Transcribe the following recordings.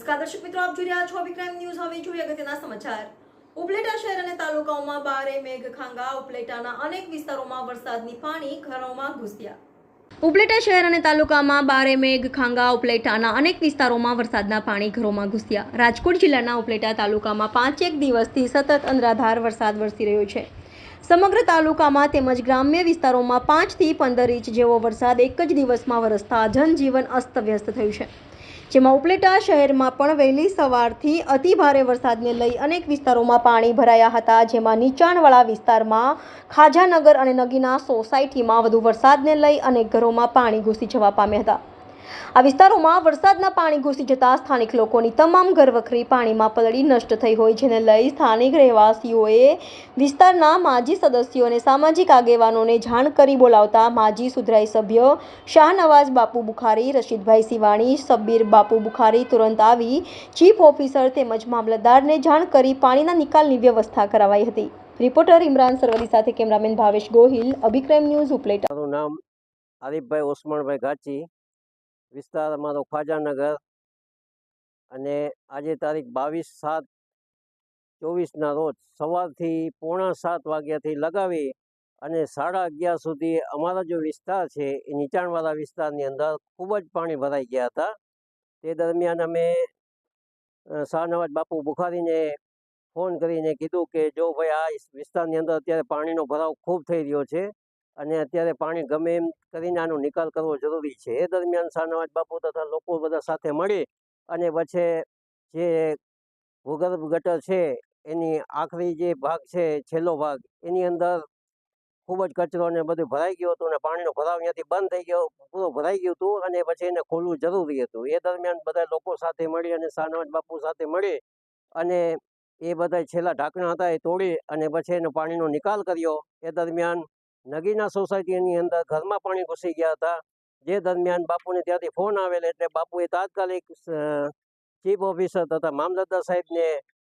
નમસ્કાર દર્શક મિત્રો, આપ જોઈ રહ્યા છો અભિ ક્રાઇમ ન્યૂઝ। હવે જોઈએ અગત્યના સમાચાર। ઉપલેટા શહેર અને તાલુકાઓમાં ભારે મેઘખાંગા। ઉપલેટાના અનેક વિસ્તારોમાં વરસાદની પાણી ઘરોમાં ઘૂસ્યા। ઉપલેટા શહેર અને તાલુકામાં ભારે મેઘખાંગા। ઉપલેટાના અનેક વિસ્તારોમાં વરસાદના પાણી ઘરોમાં ઘૂસ્યા। રાજકોટ જિલ્લાના ઉપલેટા તાલુકામાં 5 દિવસથી સતત અનરાધાર વરસાદ વરસી રહ્યો છે। સમગ્ર તાલુકામાં તેમજ ગ્રામ્ય વિસ્તારોમાં 5 થી 15 ઇંચ જેવો વરસાદ એક જ દિવસમાં વરસતા જનજીવન અસ્તવ્યસ્ત થયું છે, જેમાં ઉપલેટા શહેરમાં પણ વહેલી સવારથી અતિ ભારે વરસાદને લઈ અનેક વિસ્તારોમાં પાણી ભરાયા હતા, જેમાં નીચાણવાળા વિસ્તારમાં ખાજાનગર અને નગીના સોસાયટીમાં વધુ વરસાદને લઈ અનેક ઘરોમાં પાણી ઘૂસી જવા પામ્યા હતા। આ વિસ્તારોમાં વરસાદના પાણી ઘૂસી જતા સ્થાનિક લોકોની તમામ ઘરવખરી પાણીમાં પલળી નષ્ટ થઈ હોય, જેને લઈ સ્થાનિક રહેવાસીઓએ વિસ્તારના માજી સદસ્યો અને સામાજિક આગેવાનોને જાણ કરી બોલાવતા માજી સુધરાઈ સભ્ય શાહનવાજ બાપુ બુખારી, રશીદભાઈ સિવાણી, શબ્બીર બાપુ બુખારી તુરંત આવી ચીફ ઓફિસર તેમજ મામલતદારને જાણ કરી પાણીના નિકાલની વ્યવસ્થા કરાવાઈ હતી। રિપોર્ટર ઇમરાન સરવદી સાથે cameraman Bhavesh Gohil, Abhi crime news, Upleta. મારું નામ આરીફભાઈ ઓસમાણભાઈ ગાચી, વિસ્તાર અમારો ખાજાનગર, અને આજે તારીખ 22/7/24ના રોજ સવારથી 6:45 વાગ્યાથી લગાવી અને 11:30 સુધી અમારો જે વિસ્તાર છે એ નીચાણવાળા વિસ્તારની અંદર ખૂબ જ પાણી ભરાઈ ગયા હતા। તે દરમિયાન અમે શાહનવાજ બાપુ બુખારીને ફોન કરીને કીધું કે જો ભાઈ આ વિસ્તારની અંદર અત્યારે પાણીનો ભરાવ ખૂબ થઈ રહ્યો છે અને અત્યારે પાણી ગમે એમ કરીને આનો નિકાલ કરવો જરૂરી છે। એ દરમિયાન શાહનવાજ બાપુ તથા લોકો બધા સાથે મળી અને પછી જે ભૂગર્ભ ગટર છે એની આખરી જે ભાગ છે, છેલ્લો ભાગ, એની અંદર ખૂબ જ કચરો ને બધું ભરાઈ ગયું હતું અને પાણીનો ભરાવ ત્યાંથી બંધ થઈ ગયો, પૂરો ભરાઈ ગયું હતું અને પછી એને ખોલવું જરૂરી હતું। એ દરમિયાન બધા લોકો સાથે મળી અને શાહનવાજ બાપુ સાથે મળી અને એ બધા છેલ્લા ઢાંકણા હતા એ તોડી અને પછી એનો પાણીનો નિકાલ કર્યો। એ દરમિયાન નગીના સોસાયટીની અંદર ઘરમાં પાણી ઘૂસી ગયા હતા, જે દરમિયાન બાપુને ત્યાંથી ફોન આવેલ એટલે બાપુએ તાત્કાલિક ચીફ ઓફિસર તથા મામલતદાર સાહેબને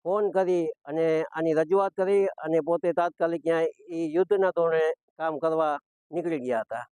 ફોન કરી અને આની રજૂઆત કરી અને પોતે તાત્કાલિક ત્યાં એ યુદ્ધના ધોરણે કામ કરવા નીકળી ગયા હતા।